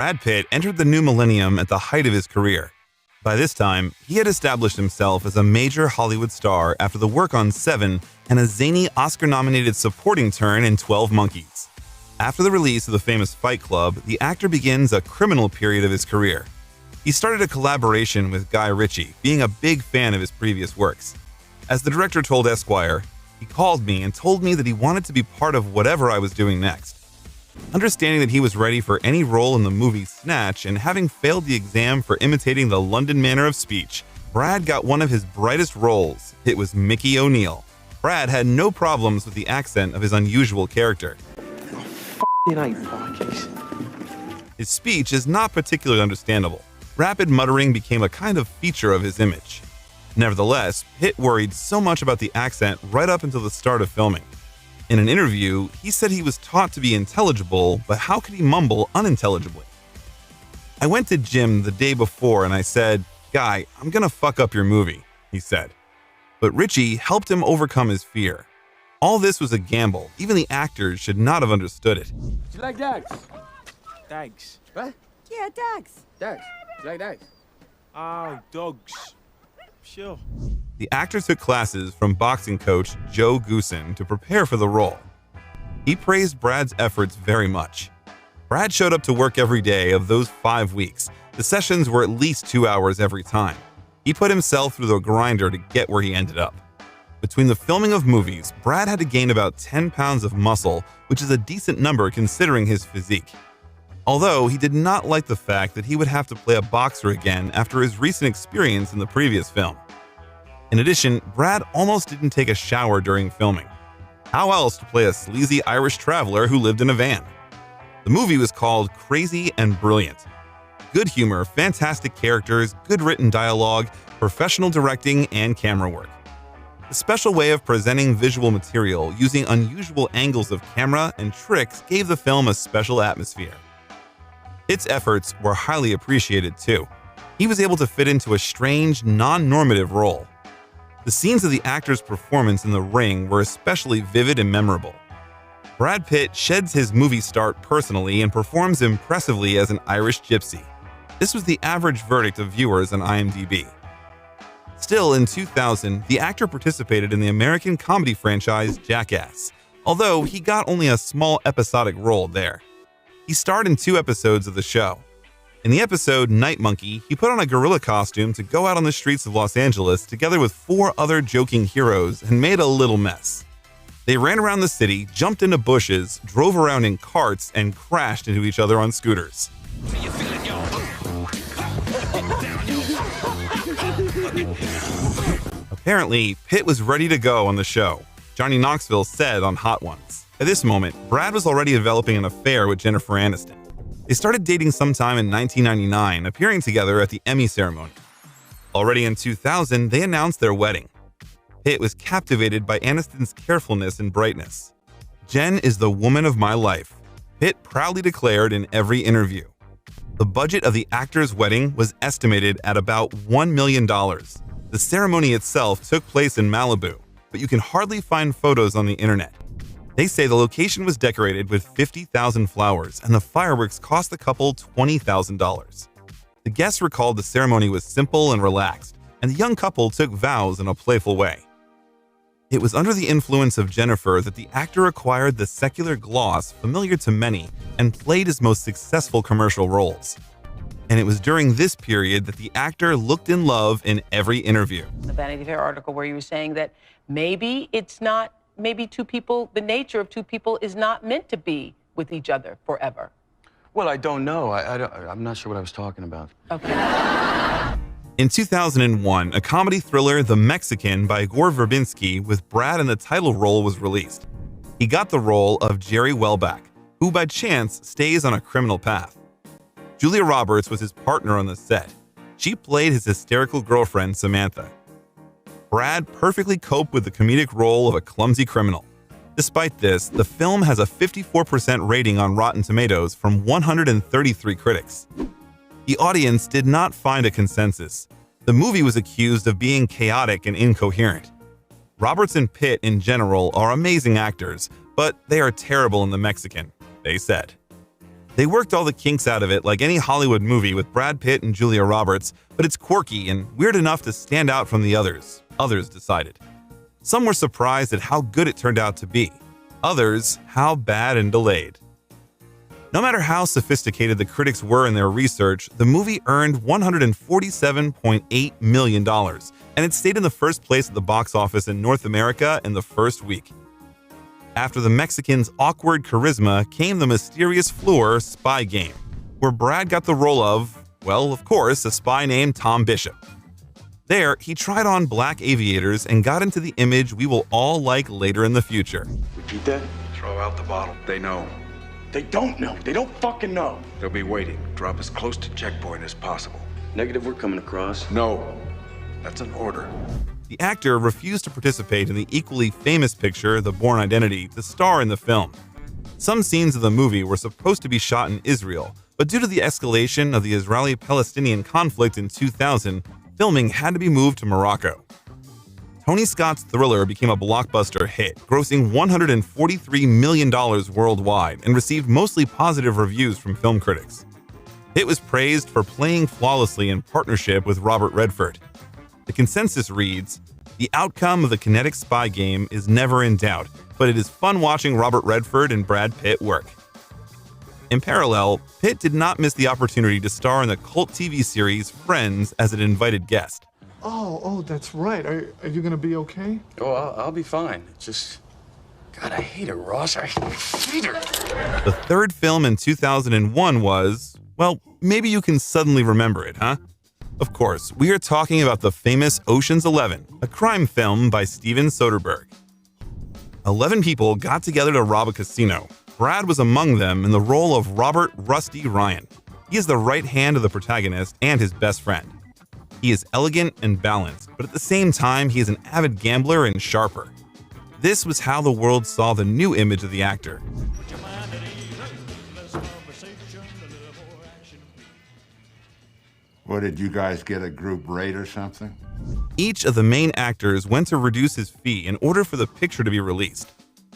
Brad Pitt entered the new millennium at the height of his career. By this time, he had established himself as a major Hollywood star after the work on Seven and a zany Oscar-nominated supporting turn in 12 Monkeys. After the release of the famous Fight Club, the actor begins a criminal period of his career. He started a collaboration with Guy Ritchie, being a big fan of his previous works. As the director told Esquire, he called me and told me that he wanted to be part of whatever I was doing next. Understanding that he was ready for any role in the movie Snatch and having failed the exam for imitating the London manner of speech, Brad got one of his brightest roles. It was Mickey O'Neill. Brad had no problems with the accent of his unusual character. His speech is not particularly understandable. Rapid muttering became a kind of feature of his image. Nevertheless, Pitt worried so much about the accent right up until the start of filming. In an interview, he said he was taught to be intelligible, but how could he mumble unintelligibly? I went to Jim the day before and I said, "Guy, I'm gonna fuck up your movie," he said. But Ritchie helped him overcome his fear. All this was a gamble. Even the actors should not have understood it. Do you like dogs? Dogs. What? Yeah, dogs. Dogs. Do you like dogs? Oh, dogs. Sure. The actor took classes from boxing coach Joe Goosen to prepare for the role. He praised Brad's efforts very much. Brad showed up to work every day of those 5 weeks. The sessions were at least 2 hours every time. He put himself through the grinder to get where he ended up. Between the filming of movies, Brad had to gain about 10 pounds of muscle, which is a decent number considering his physique. Although he did not like the fact that he would have to play a boxer again after his recent experience in the previous film. In addition, Brad almost didn't take a shower during filming. How else to play a sleazy Irish traveler who lived in a van? The movie was called Crazy and Brilliant. Good humor, fantastic characters, good written dialogue, professional directing, and camera work. A special way of presenting visual material using unusual angles of camera and tricks gave the film a special atmosphere. Pitt's efforts were highly appreciated too. He was able to fit into a strange, non-normative role. The scenes of the actor's performance in the ring were especially vivid and memorable. Brad Pitt sheds his movie start personally and performs impressively as an Irish gypsy. This was the average verdict of viewers on IMDb. Still, in 2000, the actor participated in the American comedy franchise Jackass, although he got only a small episodic role there. He starred in 2 episodes of the show. In the episode Night Monkey, he put on a gorilla costume to go out on the streets of Los Angeles together with 4 other joking heroes and made a little mess. They ran around the city, jumped into bushes, drove around in carts, and crashed into each other on scooters. Apparently, Pitt was ready to go on the show, Johnny Knoxville said on Hot Ones. At this moment, Brad was already developing an affair with Jennifer Aniston. They started dating sometime in 1999, appearing together at the Emmy ceremony. Already in 2000, they announced their wedding. Pitt was captivated by Aniston's carefulness and brightness. "Jen is the woman of my life," Pitt proudly declared in every interview. The budget of the actor's wedding was estimated at about $1 million. The ceremony itself took place in Malibu, but you can hardly find photos on the internet. They say the location was decorated with 50,000 flowers and the fireworks cost the couple $20,000. The guests recalled the ceremony was simple and relaxed, and the young couple took vows in a playful way. It was under the influence of Jennifer that the actor acquired the secular gloss familiar to many and played his most successful commercial roles. And it was during this period that the actor looked in love in every interview. The Vanity Fair article where you were saying that maybe two people, the nature of two people is not meant to be with each other forever. Well, I don't know. I'm not sure what I was talking about. Okay. In 2001, a comedy thriller, The Mexican by Gore Verbinski, with Brad in the title role was released. He got the role of Jerry Welback, who by chance stays on a criminal path. Julia Roberts was his partner on the set. She played his hysterical girlfriend, Samantha. Brad perfectly coped with the comedic role of a clumsy criminal. Despite this, the film has a 54% rating on Rotten Tomatoes from 133 critics. The audience did not find a consensus. The movie was accused of being chaotic and incoherent. Roberts and Pitt in general are amazing actors, but they are terrible in The Mexican, they said. They worked all the kinks out of it like any Hollywood movie with Brad Pitt and Julia Roberts, but it's quirky and weird enough to stand out from the others, decided. Some were surprised at how good it turned out to be. Others, how bad and delayed. No matter how sophisticated the critics were in their research, the movie earned $147.8 million, and it stayed in the first place at the box office in North America in the first week. After the Mexican's awkward charisma came the mysterious Fleur spy game, where Brad got the role of, well, of course, a spy named Tom Bishop. There, he tried on black aviators and got into the image we will all like later in the future. Repeat that? Throw out the bottle. They know. They don't know. They don't fucking know. They'll be waiting. Drop as close to checkpoint as possible. Negative, we're coming across. No. That's an order. The actor refused to participate in the equally famous picture, The Bourne Identity, to star in the film. Some scenes of the movie were supposed to be shot in Israel, but due to the escalation of the Israeli-Palestinian conflict in 2000, filming had to be moved to Morocco. Tony Scott's Thriller became a blockbuster hit, grossing $143 million worldwide and received mostly positive reviews from film critics. It was praised for playing flawlessly in partnership with Robert Redford. The consensus reads, "The outcome of the kinetic spy game is never in doubt, but it is fun watching Robert Redford and Brad Pitt work." In parallel, Pitt did not miss the opportunity to star in the cult TV series Friends as an invited guest. Oh, that's right. Are you gonna be okay? Oh, I'll be fine. It's just, God, I hate her, Ross. I hate her. The third film in 2001 was, well, maybe you can suddenly remember it, huh? Of course, we are talking about the famous Ocean's 11, a crime film by Steven Soderbergh. 11 people got together to rob a casino. Brad was among them in the role of Robert Rusty Ryan. He is the right hand of the protagonist and his best friend. He is elegant and balanced, but at the same time, he is an avid gambler and sharper. This was how the world saw the new image of the actor. What, did you guys get a group rate or something? Each of the main actors went to reduce his fee in order for the picture to be released.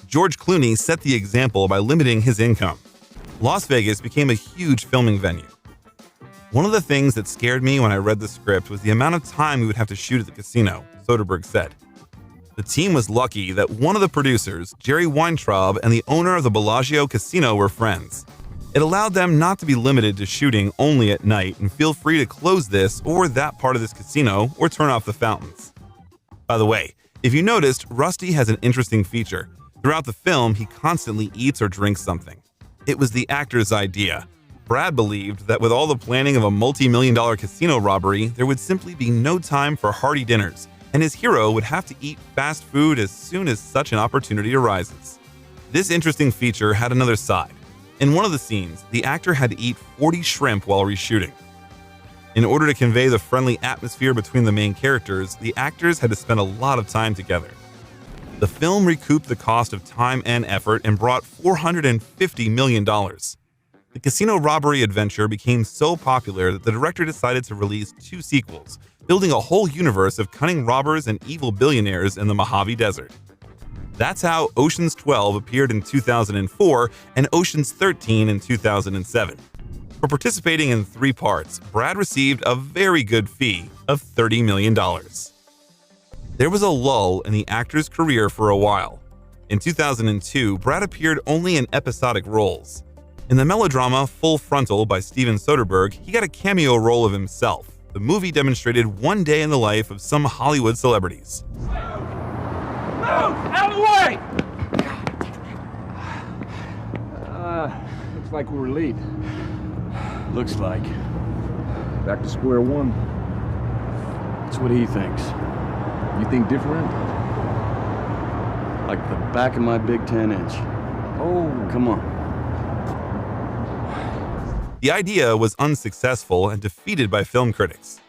George Clooney set the example by limiting his income. Las Vegas became a huge filming venue. One of the things that scared me when I read the script was the amount of time we would have to shoot at the casino, Soderbergh said. The team was lucky that one of the producers, Jerry Weintraub, and the owner of the Bellagio Casino were friends. It allowed them not to be limited to shooting only at night and feel free to close this or that part of this casino or turn off the fountains. By the way, if you noticed, Rusty has an interesting feature. Throughout the film, he constantly eats or drinks something. It was the actor's idea. Brad believed that with all the planning of a multi-million-dollar casino robbery, there would simply be no time for hearty dinners, and his hero would have to eat fast food as soon as such an opportunity arises. This interesting feature had another side. In one of the scenes, the actor had to eat 40 shrimp while reshooting. In order to convey the friendly atmosphere between the main characters, the actors had to spend a lot of time together. The film recouped the cost of time and effort and brought $450 million. The casino robbery adventure became so popular that the director decided to release 2 sequels, building a whole universe of cunning robbers and evil billionaires in the Mojave Desert. That's how Ocean's 12 appeared in 2004 and Ocean's 13 in 2007. For participating in 3 parts, Brad received a very good fee of $30 million. There was a lull in the actor's career for a while. In 2002, Brad appeared only in episodic roles. In the melodrama Full Frontal by Steven Soderbergh, he got a cameo role of himself. The movie demonstrated one day in the life of some Hollywood celebrities. Move! Out of the way! Looks like we're late. Looks like. Back to square one. That's what he thinks. You think different? Like the back of my big 10-inch. Oh, Come on. The idea was unsuccessful and defeated by film critics.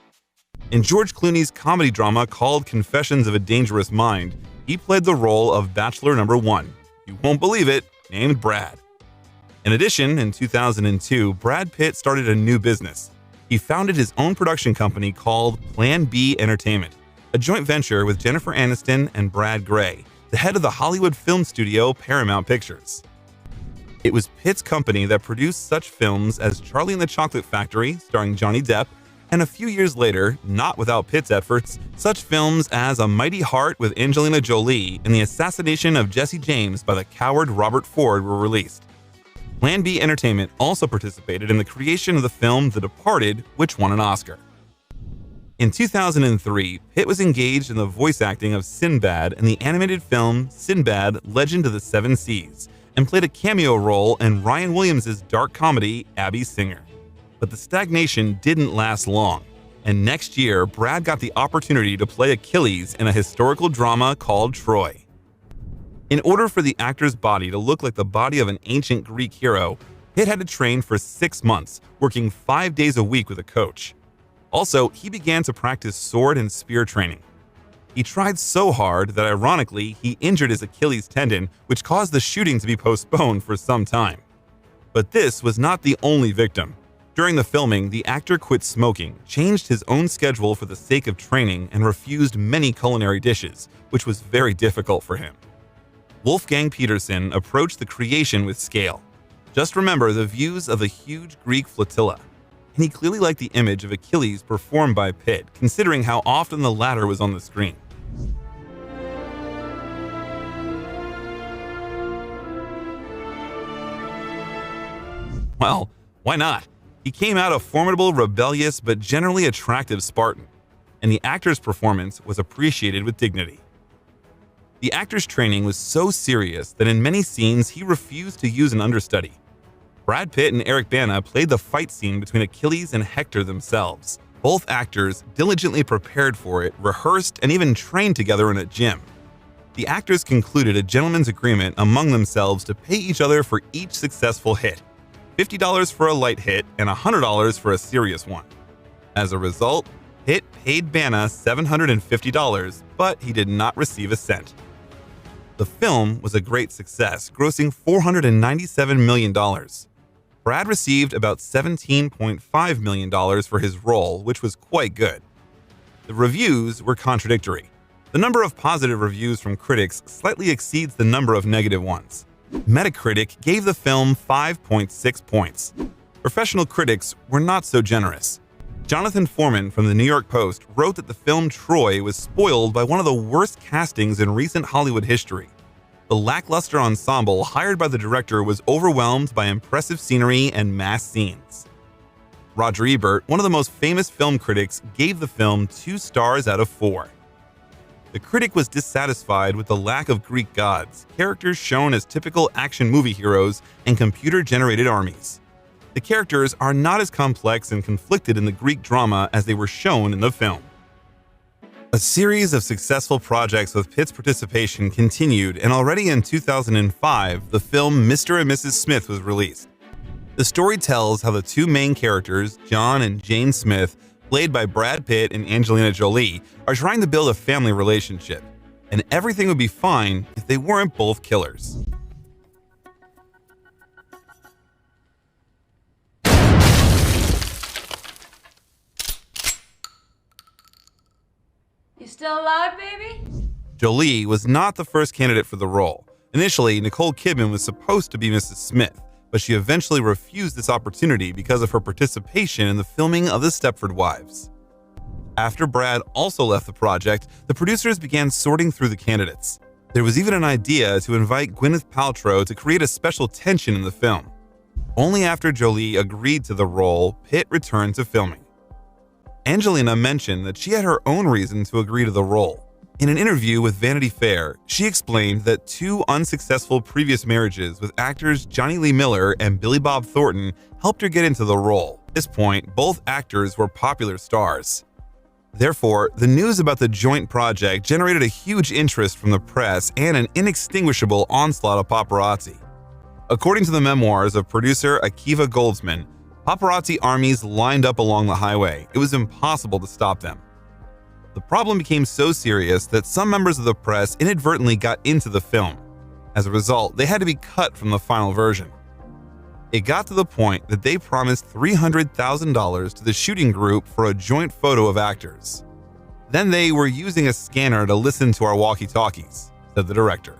In George Clooney's comedy drama called Confessions of a Dangerous Mind, he played the role of Bachelor Number 1. You won't believe it, named Brad. In addition, in 2002, Brad Pitt started a new business. He founded his own production company called Plan B Entertainment, a joint venture with Jennifer Aniston and Brad Gray, the head of the Hollywood film studio Paramount Pictures. It was Pitt's company that produced such films as Charlie and the Chocolate Factory, starring Johnny Depp, and a few years later, not without Pitt's efforts, such films as A Mighty Heart with Angelina Jolie and the assassination of Jesse James by the coward Robert Ford were released. Plan B Entertainment also participated in the creation of the film The Departed, which won an Oscar. In 2003, Pitt was engaged in the voice acting of Sinbad in the animated film Sinbad: Legend of the Seven Seas, and played a cameo role in Ryan Williams' dark comedy Abby Singer. But the stagnation didn't last long, and next year Brad got the opportunity to play Achilles in a historical drama called Troy. In order for the actor's body to look like the body of an ancient Greek hero, Pitt had to train for 6 months, working 5 days a week with a coach. Also, he began to practice sword and spear training. He tried so hard that ironically, he injured his Achilles tendon, which caused the shooting to be postponed for some time. But this was not the only victim. During the filming, the actor quit smoking, changed his own schedule for the sake of training, and refused many culinary dishes, which was very difficult for him. Wolfgang Petersen approached the creation with scale. Just remember the views of the huge Greek flotilla. And he clearly liked the image of Achilles performed by Pitt, considering how often the latter was on the screen. Well, why not? He came out a formidable, rebellious, but generally attractive Spartan, and the actor's performance was appreciated with dignity. The actor's training was so serious that in many scenes he refused to use an understudy. Brad Pitt and Eric Bana played the fight scene between Achilles and Hector themselves. Both actors diligently prepared for it, rehearsed, and even trained together in a gym. The actors concluded a gentleman's agreement among themselves to pay each other for each successful hit, $50 for a light hit and $100 for a serious one. As a result, Pitt paid Bana $750, but he did not receive a cent. The film was a great success, grossing $497 million. Brad received about $17.5 million for his role, which was quite good. The reviews were contradictory. The number of positive reviews from critics slightly exceeds the number of negative ones. Metacritic gave the film 5.6 points. Professional critics were not so generous. Jonathan Foreman from the New York Post wrote that the film Troy was spoiled by one of the worst castings in recent Hollywood history. The lackluster ensemble hired by the director was overwhelmed by impressive scenery and mass scenes. Roger Ebert, one of the most famous film critics, gave the film 2 stars out of 4. The critic was dissatisfied with the lack of Greek gods, characters shown as typical action movie heroes, and computer-generated armies. The characters are not as complex and conflicted in the Greek drama as they were shown in the film. A series of successful projects with Pitt's participation continued, and already in 2005, the film Mr. and Mrs. Smith was released. The story tells how the 2 main characters, John and Jane Smith, played by Brad Pitt and Angelina Jolie, are trying to build a family relationship, and everything would be fine if they weren't both killers. You still alive, baby? Jolie was not the first candidate for the role. Initially, Nicole Kidman was supposed to be Mrs. Smith, but she eventually refused this opportunity because of her participation in the filming of The Stepford Wives. After Brad also left the project, the producers began sorting through the candidates. There was even an idea to invite Gwyneth Paltrow to create a special tension in the film. Only after Jolie agreed to the role, Pitt returned to filming. Angelina mentioned that she had her own reason to agree to the role. In an interview with Vanity Fair, she explained that 2 unsuccessful previous marriages with actors Johnny Lee Miller and Billy Bob Thornton helped her get into the role. At this point, both actors were popular stars. Therefore, the news about the joint project generated a huge interest from the press and an inextinguishable onslaught of paparazzi. According to the memoirs of producer Akiva Goldsman, paparazzi armies lined up along the highway. It was impossible to stop them. The problem became so serious that some members of the press inadvertently got into the film. As a result, they had to be cut from the final version. It got to the point that they promised $300,000 to the shooting group for a joint photo of actors. Then they were using a scanner to listen to our walkie-talkies, said the director.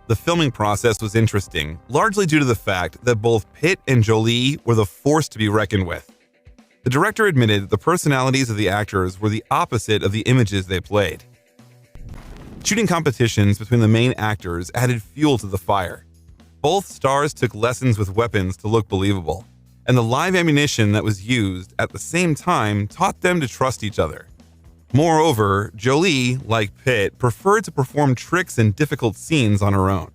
The filming process was interesting, largely due to the fact that both Pitt and Jolie were the force to be reckoned with. The director admitted that the personalities of the actors were the opposite of the images they played. Shooting competitions between the main actors added fuel to the fire. Both stars took lessons with weapons to look believable, and the live ammunition that was used at the same time taught them to trust each other. Moreover, Jolie, like Pitt, preferred to perform tricks and difficult scenes on her own.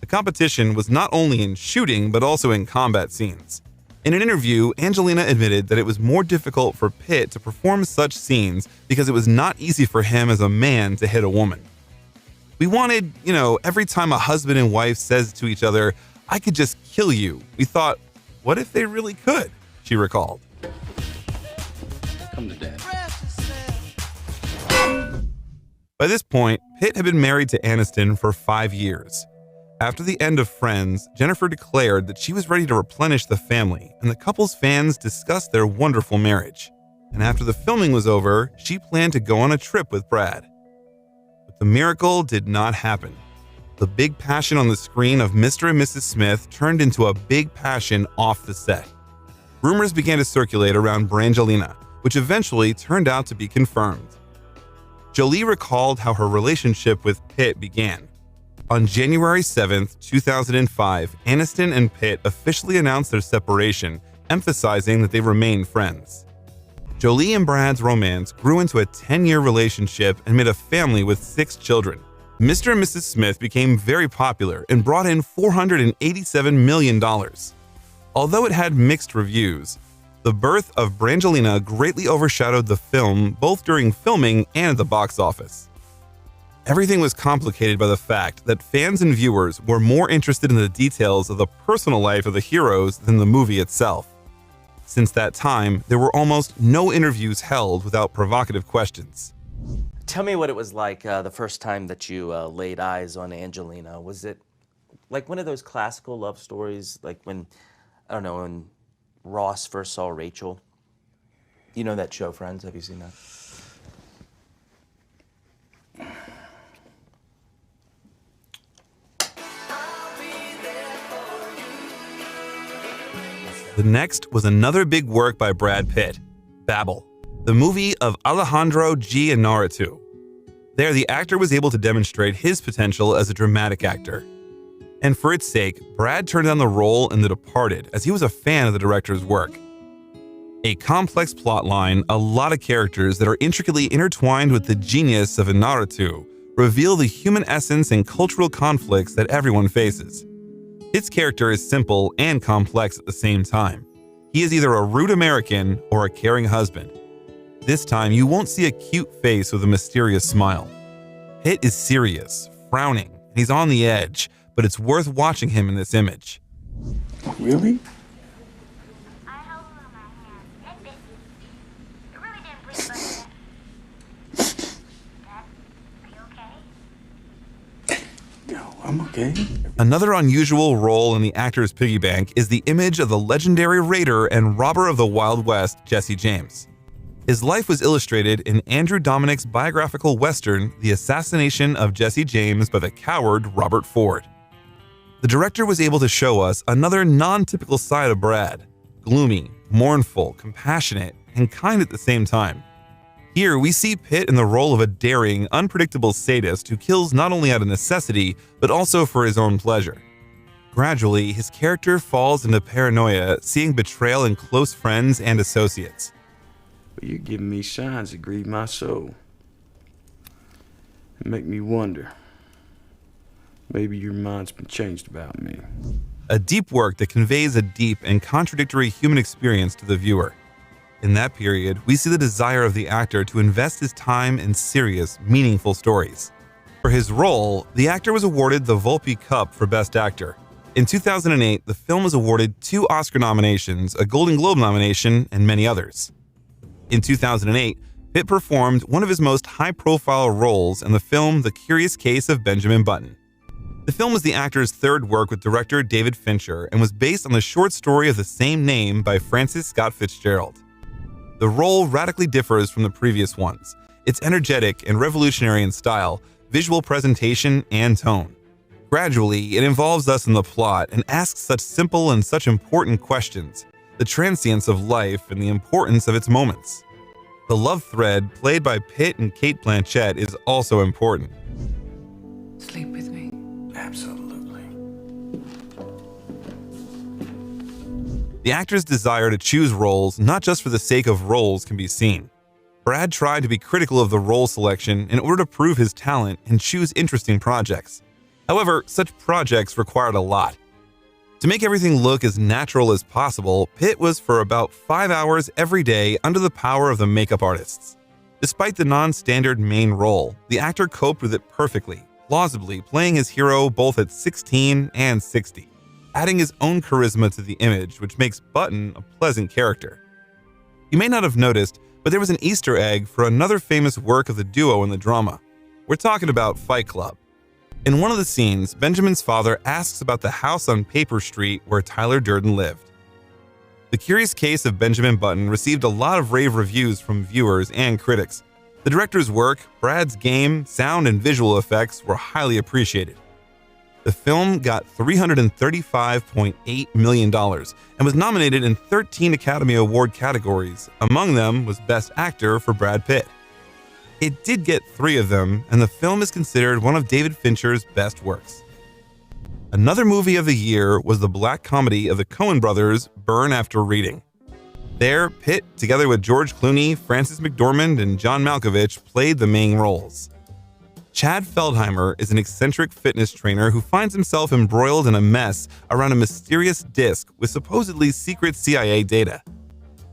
The competition was not only in shooting but also in combat scenes. In an interview, Angelina admitted that it was more difficult for Pitt to perform such scenes because it was not easy for him as a man to hit a woman. We wanted, every time a husband and wife says to each other, "I could just kill you," we thought, what if they really could? She recalled. Come to Dad. By this point, Pitt had been married to Aniston for 5 years. After the end of Friends, Jennifer declared that she was ready to replenish the family, and the couple's fans discussed their wonderful marriage. And after the filming was over, she planned to go on a trip with Brad. But the miracle did not happen. The big passion on the screen of Mr. and Mrs. Smith turned into a big passion off the set. Rumors began to circulate around Brangelina, which eventually turned out to be confirmed. Jolie recalled how her relationship with Pitt began. On January 7, 2005, Aniston and Pitt officially announced their separation, emphasizing that they remained friends. Jolie and Brad's romance grew into a 10-year relationship and made a family with 6 children. Mr. and Mrs. Smith became very popular and brought in $487 million. Although it had mixed reviews, the birth of Brangelina greatly overshadowed the film both during filming and at the box office. Everything was complicated by the fact that fans and viewers were more interested in the details of the personal life of the heroes than the movie itself. Since that time, there were almost no interviews held without provocative questions. Tell me what it was like the first time that you laid eyes on Angelina. Was it like one of those classical love stories, like when Ross first saw Rachel? You know that show, Friends? Have you seen that? The next was another big work by Brad Pitt, Babel, the movie of Alejandro G. Inarritu. There, the actor was able to demonstrate his potential as a dramatic actor. And for its sake, Brad turned down the role in The Departed as he was a fan of the director's work. A complex plotline, a lot of characters that are intricately intertwined with the genius of Inarritu reveal the human essence and cultural conflicts that everyone faces. His character is simple and complex at the same time. He is either a rude American or a caring husband. This time, you won't see a cute face with a mysterious smile. Pitt is serious, frowning, and he's on the edge, but it's worth watching him in this image. Really? I held one in my hand. It bit me. It really didn't bleed, but Dad, are you okay? No, I'm okay. Another unusual role in the actor's piggy bank is the image of the legendary raider and robber of the Wild West, Jesse James. His life was illustrated in Andrew Dominik's biographical western, The Assassination of Jesse James by the coward Robert Ford. The director was able to show us another non-typical side of Brad, gloomy, mournful, compassionate, and kind at the same time. Here, we see Pitt in the role of a daring, unpredictable sadist who kills not only out of necessity, but also for his own pleasure. Gradually, his character falls into paranoia, seeing betrayal in close friends and associates. But you're giving me signs that grieve my soul. And make me wonder. Maybe your mind's been changed about me. A deep work that conveys a deep and contradictory human experience to the viewer. In that period, we see the desire of the actor to invest his time in serious, meaningful stories. For his role, the actor was awarded the Volpe Cup for Best Actor. In 2008, the film was awarded 2 Oscar nominations, a Golden Globe nomination, and many others. In 2008, Pitt performed one of his most high-profile roles in the film The Curious Case of Benjamin Button. The film was the actor's 3rd work with director David Fincher and was based on the short story of the same name by Francis Scott Fitzgerald. The role radically differs from the previous ones. It's energetic and revolutionary in style, visual presentation, and tone. Gradually, it involves us in the plot and asks such simple and such important questions, the transience of life and the importance of its moments. The love thread played by Pitt and Kate Blanchett is also important. Sleep with me. Absolutely. The actor's desire to choose roles not just for the sake of roles can be seen. Brad tried to be critical of the role selection in order to prove his talent and choose interesting projects. However, such projects required a lot. To make everything look as natural as possible, Pitt was for about 5 hours every day under the power of the makeup artists. Despite the non-standard main role, the actor coped with it perfectly, plausibly playing his hero both at 16 and 60, adding his own charisma to the image, which makes Button a pleasant character. You may not have noticed, but there was an Easter egg for another famous work of the duo in the drama. We're talking about Fight Club. In one of the scenes, Benjamin's father asks about the house on Paper Street where Tyler Durden lived. The Curious Case of Benjamin Button received a lot of rave reviews from viewers and critics. The director's work, Brad's game, sound, and visual effects were highly appreciated. The film got $335.8 million and was nominated in 13 Academy Award categories. Among them was Best Actor for Brad Pitt. It did get 3 of them, and the film is considered one of David Fincher's best works. Another movie of the year was the black comedy of the Coen brothers, Burn After Reading. There, Pitt, together with George Clooney, Frances McDormand, and John Malkovich, played the main roles. Chad Feldheimer is an eccentric fitness trainer who finds himself embroiled in a mess around a mysterious disc with supposedly secret CIA data.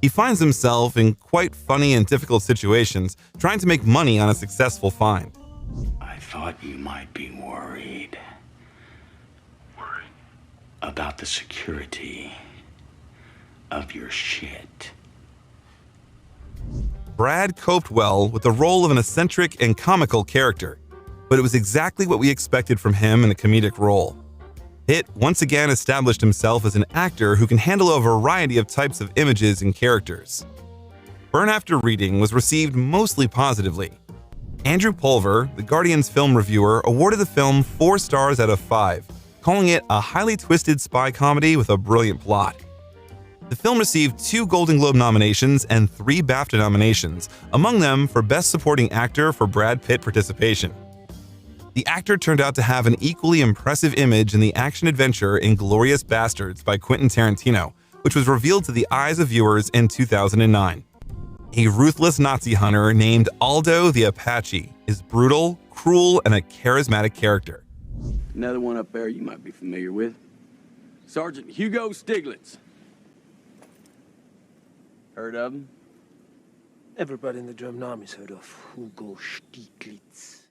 He finds himself in quite funny and difficult situations trying to make money on a successful find. I thought you might be worried. Worried? About the security of your shit. Brad coped well with the role of an eccentric and comical character, but it was exactly what we expected from him in a comedic role. Pitt once again established himself as an actor who can handle a variety of types of images and characters. Burn After Reading was received mostly positively. Andrew Pulver, the Guardian's film reviewer, awarded the film 4 stars out of 5, calling it a highly twisted spy comedy with a brilliant plot. The film received 2 Golden Globe nominations and 3 BAFTA nominations, among them for Best Supporting Actor for Brad Pitt participation. The actor turned out to have an equally impressive image in the action-adventure Inglourious Basterds by Quentin Tarantino, which was revealed to the eyes of viewers in 2009. A ruthless Nazi hunter named Aldo the Apache is brutal, cruel, and a charismatic character. Another one up there you might be familiar with. Sergeant Hugo Stiglitz. Heard of him? Everybody in the German army's heard of Hugo Stieglitz.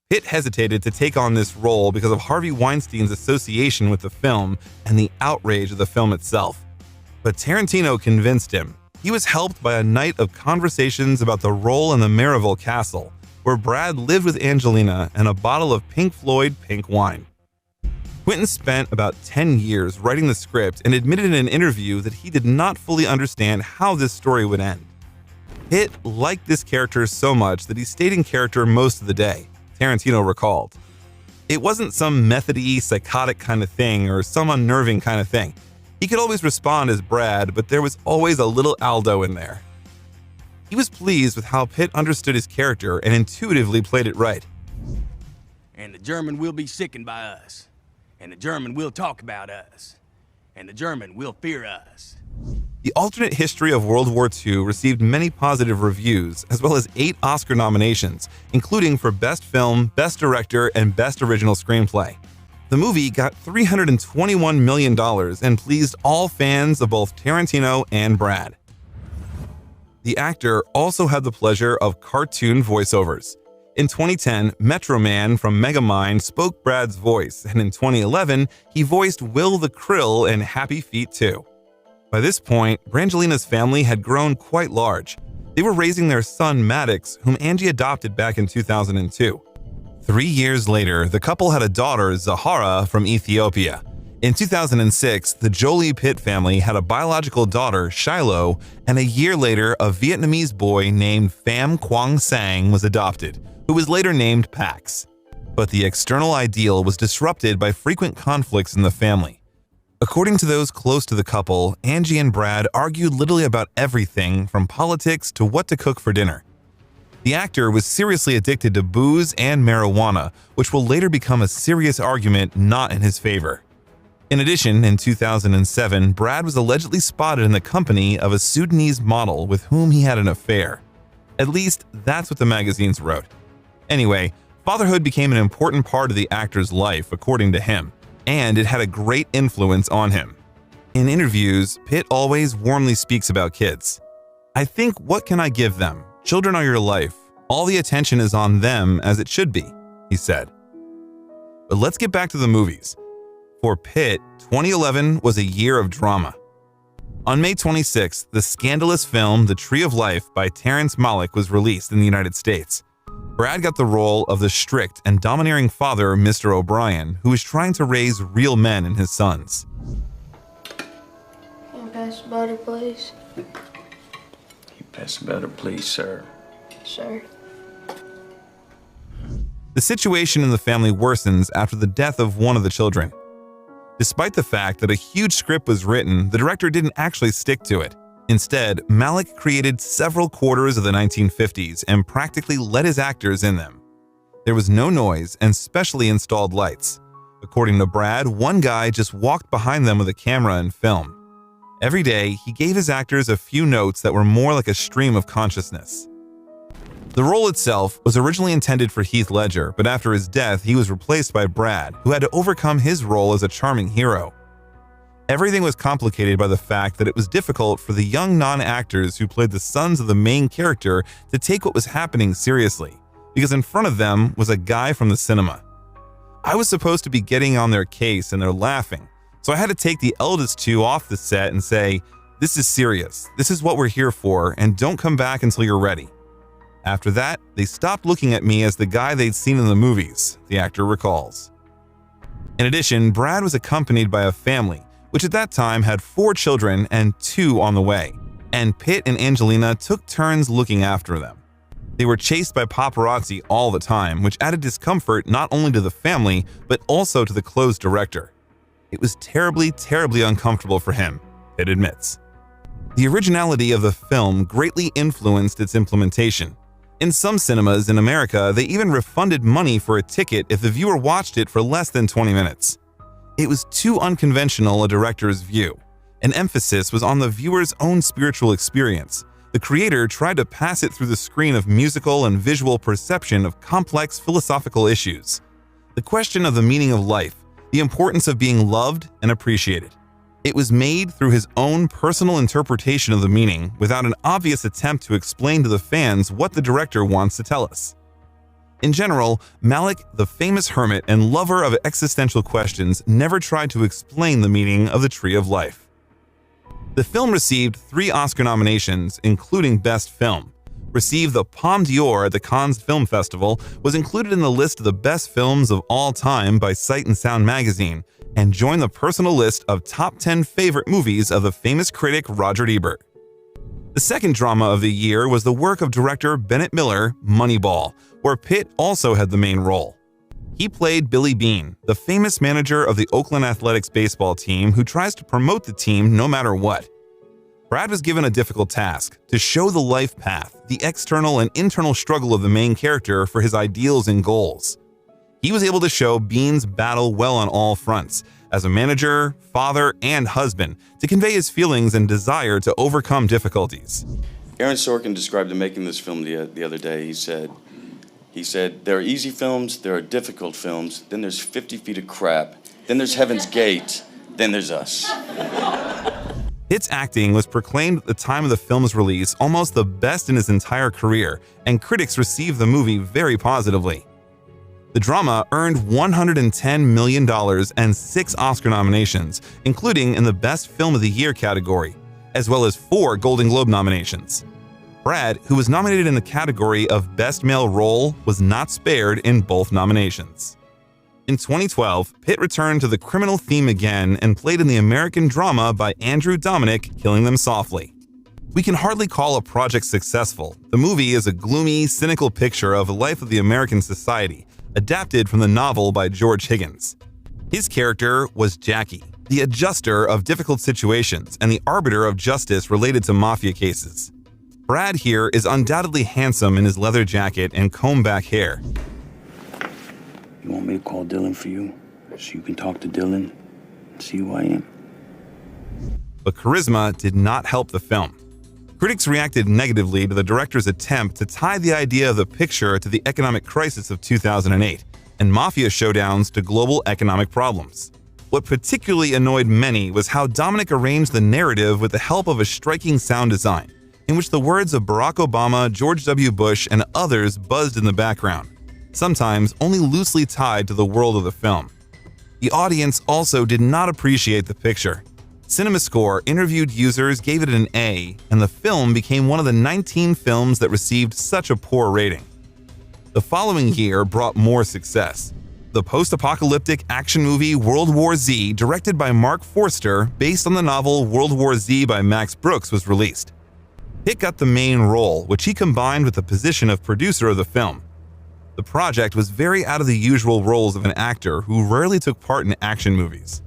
Pitt hesitated to take on this role because of Harvey Weinstein's association with the film and the outrage of the film itself. But Tarantino convinced him. He was helped by a night of conversations about the role in the Maryville Castle, where Brad lived with Angelina and a bottle of Pink Floyd pink wine. Quentin spent about 10 years writing the script and admitted in an interview that he did not fully understand how this story would end. Pitt liked this character so much that he stayed in character most of the day, Tarantino recalled. It wasn't some methody, psychotic kind of thing or some unnerving kind of thing. He could always respond as Brad, but there was always a little Aldo in there. He was pleased with how Pitt understood his character and intuitively played it right. And the German will be sickened by us. And the German will talk about us. And the German will fear us. The alternate history of World War II received many positive reviews, as well as 8 Oscar nominations, including for Best Film, Best Director, and Best Original Screenplay. The movie got $321 million and pleased all fans of both Tarantino and Brad. The actor also had the pleasure of cartoon voiceovers. In 2010, Metro Man from Megamind spoke Brad's voice, and in 2011, he voiced Will the Krill in Happy Feet 2. By this point, Brangelina's family had grown quite large. They were raising their son Maddox, whom Angie adopted back in 2002. 3 years later, the couple had a daughter, Zahara, from Ethiopia. In 2006, the Jolie Pitt family had a biological daughter, Shiloh, and a year later, a Vietnamese boy named Pham Quang Sang was adopted, who was later named Pax. But the external ideal was disrupted by frequent conflicts in the family. According to those close to the couple, Angie and Brad argued literally about everything from politics to what to cook for dinner. The actor was seriously addicted to booze and marijuana, which will later become a serious argument not in his favor. In addition, in 2007, Brad was allegedly spotted in the company of a Sudanese model with whom he had an affair. At least, that's what the magazines wrote. Anyway, fatherhood became an important part of the actor's life, according to him, and it had a great influence on him. In interviews, Pitt always warmly speaks about kids. "I think, what can I give them? Children are your life. All the attention is on them, as it should be," he said. But let's get back to the movies. For Pitt, 2011 was a year of drama. On May 26th, the scandalous film The Tree of Life by Terrence Malick was released in the United States. Brad got the role of the strict and domineering father, Mr. O'Brien, who was trying to raise real men in his sons. Can you pass the butter, please? Pass the butter, please, sir. Sir. The situation in the family worsens after the death of one of the children. Despite the fact that a huge script was written, the director didn't actually stick to it. Instead, Malick created several quarters of the 1950s and practically let his actors in them. There was no noise and specially installed lights. According to Brad, one guy just walked behind them with a camera and film. Every day, he gave his actors a few notes that were more like a stream of consciousness. The role itself was originally intended for Heath Ledger, but after his death, he was replaced by Brad, who had to overcome his role as a charming hero. Everything was complicated by the fact that it was difficult for the young non-actors who played the sons of the main character to take what was happening seriously, because in front of them was a guy from the cinema. I was supposed to be getting on their case and they're laughing. So I had to take the eldest two off the set and say, "This is serious, this is what we're here for, and don't come back until you're ready." After that, they stopped looking at me as the guy they'd seen in the movies, the actor recalls. In addition, Brad was accompanied by a family, which at that time had 4 children and 2 on the way, and Pitt and Angelina took turns looking after them. They were chased by paparazzi all the time, which added discomfort not only to the family, but also to the close director. It was terribly, terribly uncomfortable for him, Pitt admits. The originality of the film greatly influenced its implementation. In some cinemas in America, they even refunded money for a ticket if the viewer watched it for less than 20 minutes. It was too unconventional a director's view. An emphasis was on the viewer's own spiritual experience. The creator tried to pass it through the screen of musical and visual perception of complex philosophical issues. The question of the meaning of life, the importance of being loved and appreciated. It was made through his own personal interpretation of the meaning without an obvious attempt to explain to the fans what the director wants to tell us. In general, Malick, the famous hermit and lover of existential questions, never tried to explain the meaning of the Tree of Life. The film received 3 Oscar nominations, including Best Film, received the Palme d'Or at the Cannes Film Festival, was included in the list of the best films of all time by Sight and Sound magazine, and joined the personal list of top 10 favorite movies of the famous critic Roger Ebert. The second drama of the year was the work of director Bennett Miller, Moneyball, where Pitt also had the main role. He played Billy Beane, the famous manager of the Oakland Athletics baseball team who tries to promote the team no matter what. Brad was given a difficult task to show the life path, the external and internal struggle of the main character for his ideals and goals. He was able to show Beane's battle well on all fronts, as a manager, father, and husband, to convey his feelings and desire to overcome difficulties. Aaron Sorkin described the making of this film the other day. He said, there are easy films, there are difficult films, then there's 50 Feet of Crap, then there's Heaven's Gate, then there's us. Pitt's acting was proclaimed at the time of the film's release almost the best in his entire career, and critics received the movie very positively. The drama earned $110 million and 6 Oscar nominations, including in the Best Film of the Year category, as well as 4 Golden Globe nominations. Brad, who was nominated in the category of Best Male Role, was not spared in both nominations. In 2012, Pitt returned to the criminal theme again and played in the American drama by Andrew Dominik, Killing Them Softly. We can hardly call a project successful. The movie is a gloomy, cynical picture of the life of the American society, adapted from the novel by George Higgins. His character was Jackie, the adjuster of difficult situations and the arbiter of justice related to mafia cases. Brad here is undoubtedly handsome in his leather jacket and comb-back hair. You want me to call Dylan for you, so you can talk to Dylan and see who I am? But charisma did not help the film. Critics reacted negatively to the director's attempt to tie the idea of the picture to the economic crisis of 2008 and mafia showdowns to global economic problems. What particularly annoyed many was how Dominic arranged the narrative with the help of a striking sound design, in which the words of Barack Obama, George W. Bush, and others buzzed in the background, sometimes only loosely tied to the world of the film. The audience also did not appreciate the picture. CinemaScore interviewed users gave it an A, and the film became one of the 19 films that received such a poor rating. The following year brought more success. The post-apocalyptic action movie World War Z, directed by Mark Forster, based on the novel World War Z by Max Brooks, was released. Pitt got the main role, which he combined with the position of producer of the film. The project was very out of the usual roles of an actor who rarely took part in action movies.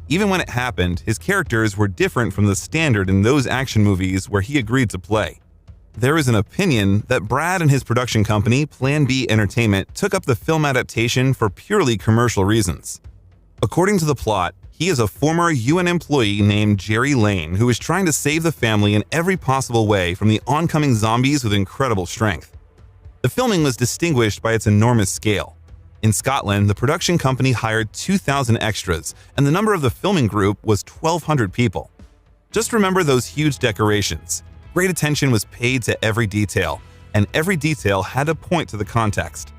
Even when it happened, his characters were different from the standard in those action movies where he agreed to play. There is an opinion that Brad and his production company, Plan B Entertainment, took up the film adaptation for purely commercial reasons. According to the plot, he is a former UN employee named Jerry Lane who is trying to save the family in every possible way from the oncoming zombies with incredible strength. The filming was distinguished by its enormous scale. In Scotland, the production company hired 2,000 extras, and the number of the filming group was 1,200 people. Just remember those huge decorations. Great attention was paid to every detail, and every detail had to point to the context.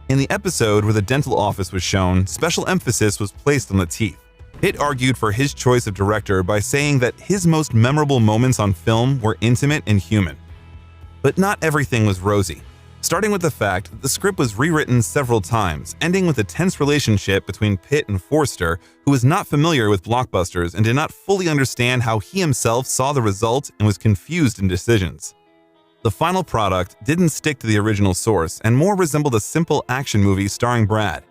In the episode where the dental office was shown, special emphasis was placed on the teeth. Pitt argued for his choice of director by saying that his most memorable moments on film were intimate and human. But not everything was rosy, starting with the fact that the script was rewritten several times, ending with a tense relationship between Pitt and Forster, who was not familiar with blockbusters and did not fully understand how he himself saw the result and was confused in decisions. The final product didn't stick to the original source and more resembled a simple action movie starring Brad.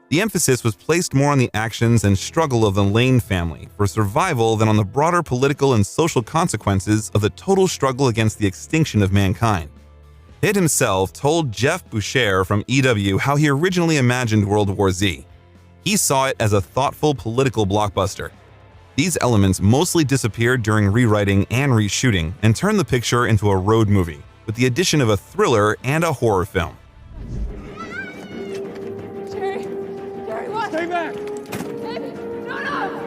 The emphasis was placed more on the actions and struggle of the Lane family for survival than on the broader political and social consequences of the total struggle against the extinction of mankind. Pitt himself told Jeff Boucher from EW how he originally imagined World War Z. He saw it as a thoughtful political blockbuster. These elements mostly disappeared during rewriting and reshooting and turned the picture into a road movie, with the addition of a thriller and a horror film. Jerry, what? Stay back! David, no!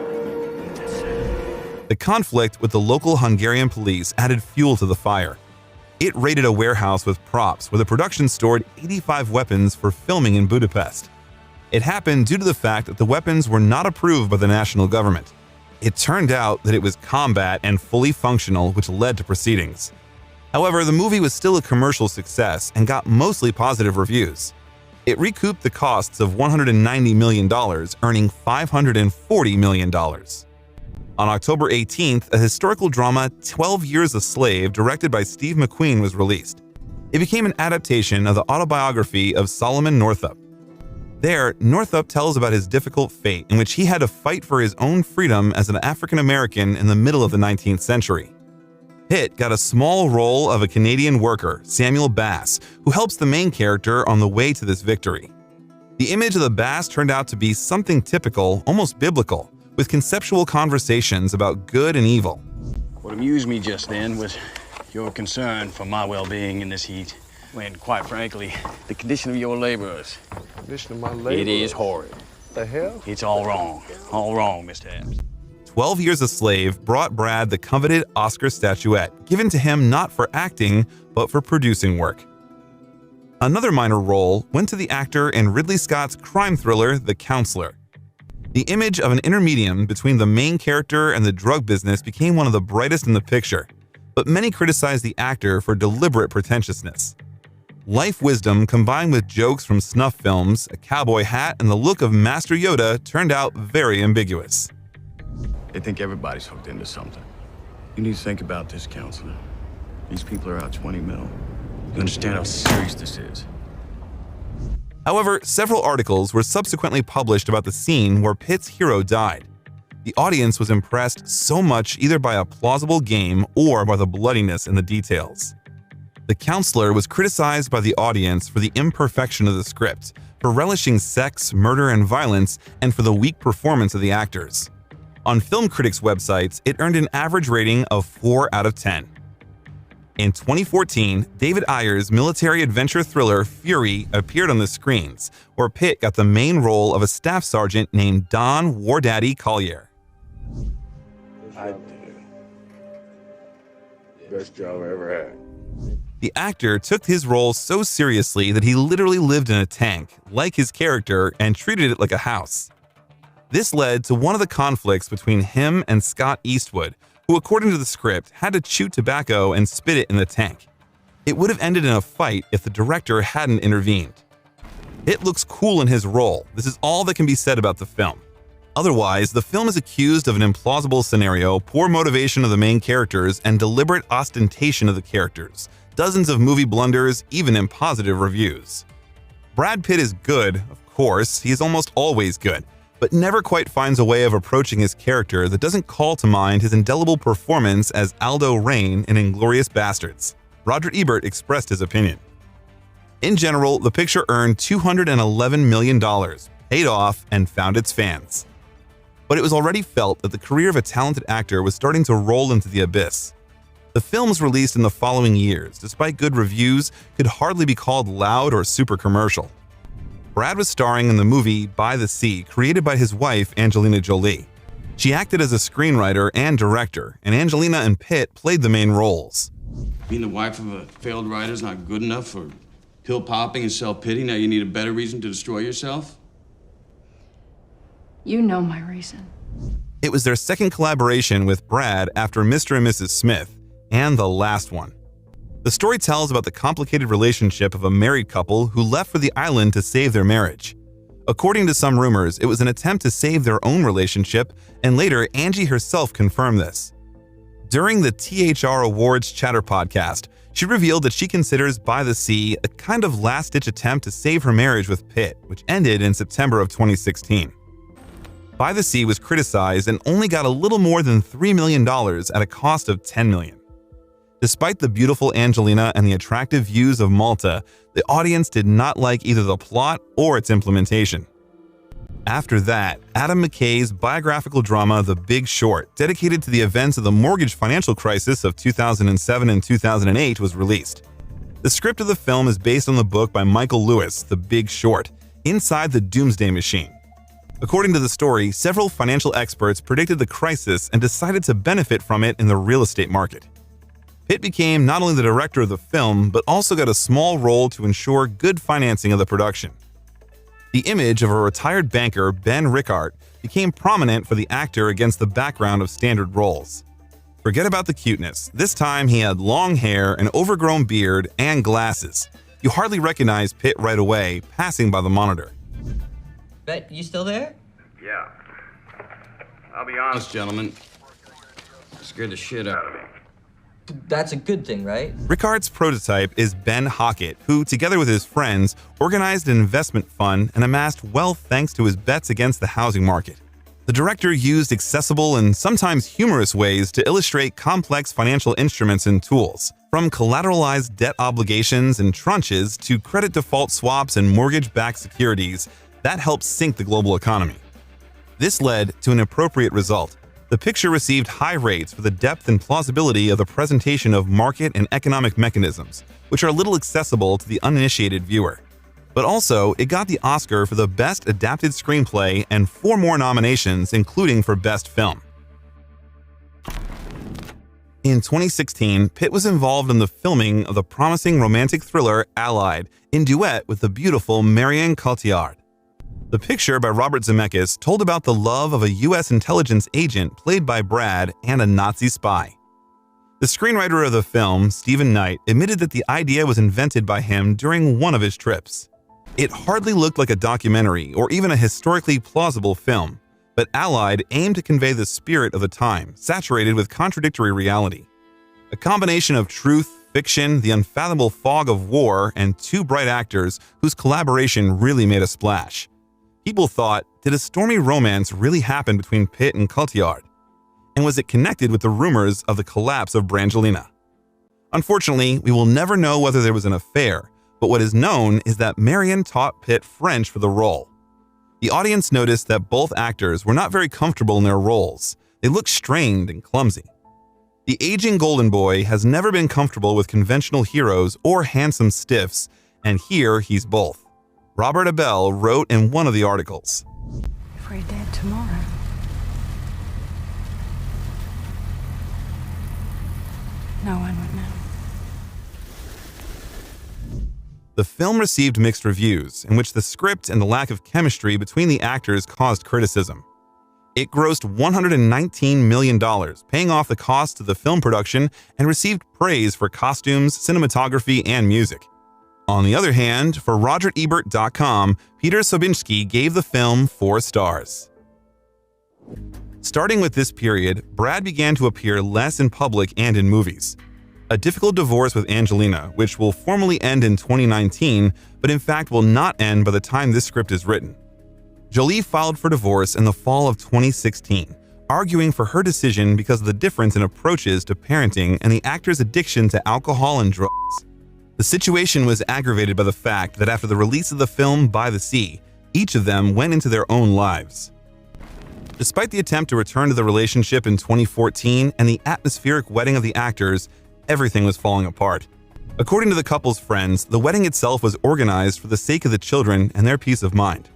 The conflict with the local Hungarian police added fuel to the fire. It raided a warehouse with props where the production stored 85 weapons for filming in Budapest. It happened due to the fact that the weapons were not approved by the national government. It turned out that it was combat and fully functional, which led to proceedings. However, the movie was still a commercial success and got mostly positive reviews. It recouped the costs of $190 million, earning $540 million. On October 18th, a historical drama, 12 Years a Slave, directed by Steve McQueen, was released. It became an adaptation of the autobiography of Solomon Northup. There, Northup tells about his difficult fate in which he had to fight for his own freedom as an African American in the middle of the 19th century. Pitt got a small role of a Canadian worker, Samuel Bass, who helps the main character on the way to this victory. The image of the Bass turned out to be something typical, almost biblical, with conceptual conversations about good and evil. What amused me just then was your concern for my well-being in this heat, when, quite frankly, the condition of your laborers. Condition of my laborers? It is horrid. The hell? It's all wrong, Mr. Epps. 12 Years a Slave brought Brad the coveted Oscar statuette, given to him not for acting, but for producing work. Another minor role went to the actor in Ridley Scott's crime thriller, The Counselor. The image of an intermedium between the main character and the drug business became one of the brightest in the picture, but many criticized the actor for deliberate pretentiousness. Life wisdom combined with jokes from snuff films, a cowboy hat, and the look of Master Yoda turned out very ambiguous. They think everybody's hooked into something. You need to think about this, counselor. These people are out 20 mil. You understand how serious this is? However, several articles were subsequently published about the scene where Pitt's hero died. The audience was impressed so much either by a plausible game or by the bloodiness in the details. The counselor was criticized by the audience for the imperfection of the script, for relishing sex, murder, and violence, and for the weak performance of the actors. On film critics' websites, it earned an average rating of 4 out of 10. In 2014, David Ayer's military adventure thriller Fury appeared on the screens, where Pitt got the main role of a staff sergeant named Don War Daddy Collier. I did. Best job I ever had. The actor took his role so seriously that he literally lived in a tank, like his character, and treated it like a house. This led to one of the conflicts between him and Scott Eastwood, who, according to the script, had to chew tobacco and spit it in the tank. It would have ended in a fight if the director hadn't intervened. Pitt looks cool in his role. This is all that can be said about the film. Otherwise, the film is accused of an implausible scenario, poor motivation of the main characters, and deliberate ostentation of the characters. Dozens of movie blunders, even in positive reviews. Brad Pitt is good, of course, he is almost always good, but never quite finds a way of approaching his character that doesn't call to mind his indelible performance as Aldo Raine in Inglourious Basterds. Roger Ebert expressed his opinion. In general, the picture earned $211 million, paid off, and found its fans. But it was already felt that the career of a talented actor was starting to roll into the abyss. The films released in the following years, despite good reviews, could hardly be called loud or super commercial. Brad was starring in the movie By the Sea, created by his wife, Angelina Jolie. She acted as a screenwriter and director, and Angelina and Pitt played the main roles. Being the wife of a failed writer is not good enough for pill popping and self-pity. Now you need a better reason to destroy yourself? You know my reason. It was their second collaboration with Brad after Mr. and Mrs. Smith, and the last one. The story tells about the complicated relationship of a married couple who left for the island to save their marriage. According to some rumors, it was an attempt to save their own relationship, and later Angie herself confirmed this. During the THR Awards Chatter podcast, she revealed that she considers By the Sea a kind of last-ditch attempt to save her marriage with Pitt, which ended in September of 2016. By the Sea was criticized and only got a little more than $3 million at a cost of $10 million. Despite the beautiful Angelina and the attractive views of Malta, the audience did not like either the plot or its implementation. After that, Adam McKay's biographical drama The Big Short, dedicated to the events of the mortgage financial crisis of 2007 and 2008, was released. The script of the film is based on the book by Michael Lewis, The Big Short, Inside the Doomsday Machine. According to the story, several financial experts predicted the crisis and decided to benefit from it in the real estate market. Pitt became not only the director of the film, but also got a small role to ensure good financing of the production. The image of a retired banker, Ben Rickard, became prominent for the actor against the background of standard roles. Forget about the cuteness. This time he had long hair, an overgrown beard, and glasses. You hardly recognize Pitt right away, passing by the monitor. Bet, you still there? Yeah. I'll be honest, gentlemen. It scared the shit out of me. That's a good thing, right? Rickard's prototype is Ben Hockett, who, together with his friends, organized an investment fund and amassed wealth thanks to his bets against the housing market. The director used accessible and sometimes humorous ways to illustrate complex financial instruments and tools, from collateralized debt obligations and tranches to credit default swaps and mortgage-backed securities that helped sink the global economy. This led to an appropriate result. The picture received high rates for the depth and plausibility of the presentation of market and economic mechanisms, which are little accessible to the uninitiated viewer. But also, it got the Oscar for the Best Adapted Screenplay and 4 more nominations, including for Best Film. In 2016, Pitt was involved in the filming of the promising romantic thriller Allied, in duet with the beautiful Marion Cotillard. The picture by Robert Zemeckis told about the love of a U.S. intelligence agent played by Brad and a Nazi spy. The screenwriter of the film, Stephen Knight, admitted that the idea was invented by him during one of his trips. It hardly looked like a documentary or even a historically plausible film, but Allied aimed to convey the spirit of the time, saturated with contradictory reality. A combination of truth, fiction, the unfathomable fog of war, and two bright actors whose collaboration really made a splash. People thought, did a stormy romance really happen between Pitt and Cotillard? And was it connected with the rumors of the collapse of Brangelina? Unfortunately, we will never know whether there was an affair, but what is known is that Marion taught Pitt French for the role. The audience noticed that both actors were not very comfortable in their roles. They looked strained and clumsy. The aging golden boy has never been comfortable with conventional heroes or handsome stiffs, and here he's both. Robert Abel wrote in one of the articles, "If we're dead tomorrow, no one would know." The film received mixed reviews, in which the script and the lack of chemistry between the actors caused criticism. It grossed $119 million, paying off the cost of the film production, and received praise for costumes, cinematography, and music. On the other hand, for RogerEbert.com, Peter Sobiński gave the film 4 stars. Starting with this period, Brad began to appear less in public and in movies. A difficult divorce with Angelina, which will formally end in 2019, but in fact will not end by the time this script is written. Jolie filed for divorce in the fall of 2016, arguing for her decision because of the difference in approaches to parenting and the actor's addiction to alcohol and drugs. The situation was aggravated by the fact that after the release of the film By the Sea, each of them went into their own lives. Despite the attempt to return to the relationship in 2014 and the atmospheric wedding of the actors, everything was falling apart. According to the couple's friends, the wedding itself was organized for the sake of the children and their peace of mind.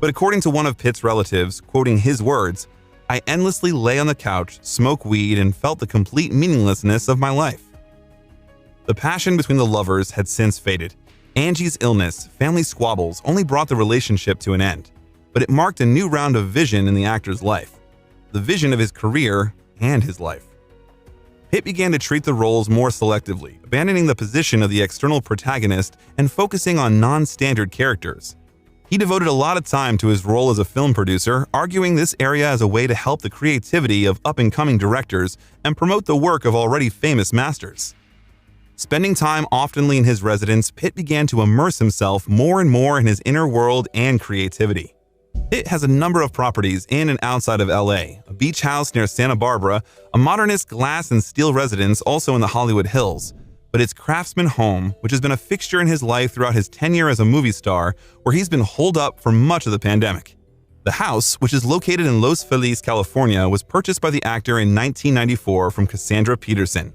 But according to one of Pitt's relatives, quoting his words, "I endlessly lay on the couch, smoked weed, and felt the complete meaninglessness of my life." The passion between the lovers had since faded. Angie's illness, family squabbles only brought the relationship to an end, but it marked a new round of vision in the actor's life, the vision of his career and his life. Pitt began to treat the roles more selectively, abandoning the position of the external protagonist and focusing on non-standard characters. He devoted a lot of time to his role as a film producer, arguing this area as a way to help the creativity of up-and-coming directors and promote the work of already famous masters. Spending time oftenly in his residence, Pitt began to immerse himself more and more in his inner world and creativity. Pitt has a number of properties in and outside of LA, a beach house near Santa Barbara, a modernist glass and steel residence also in the Hollywood Hills, but it's Craftsman Home, which has been a fixture in his life throughout his tenure as a movie star, where he's been holed up for much of the pandemic. The house, which is located in Los Feliz, California, was purchased by the actor in 1994 from Cassandra Peterson.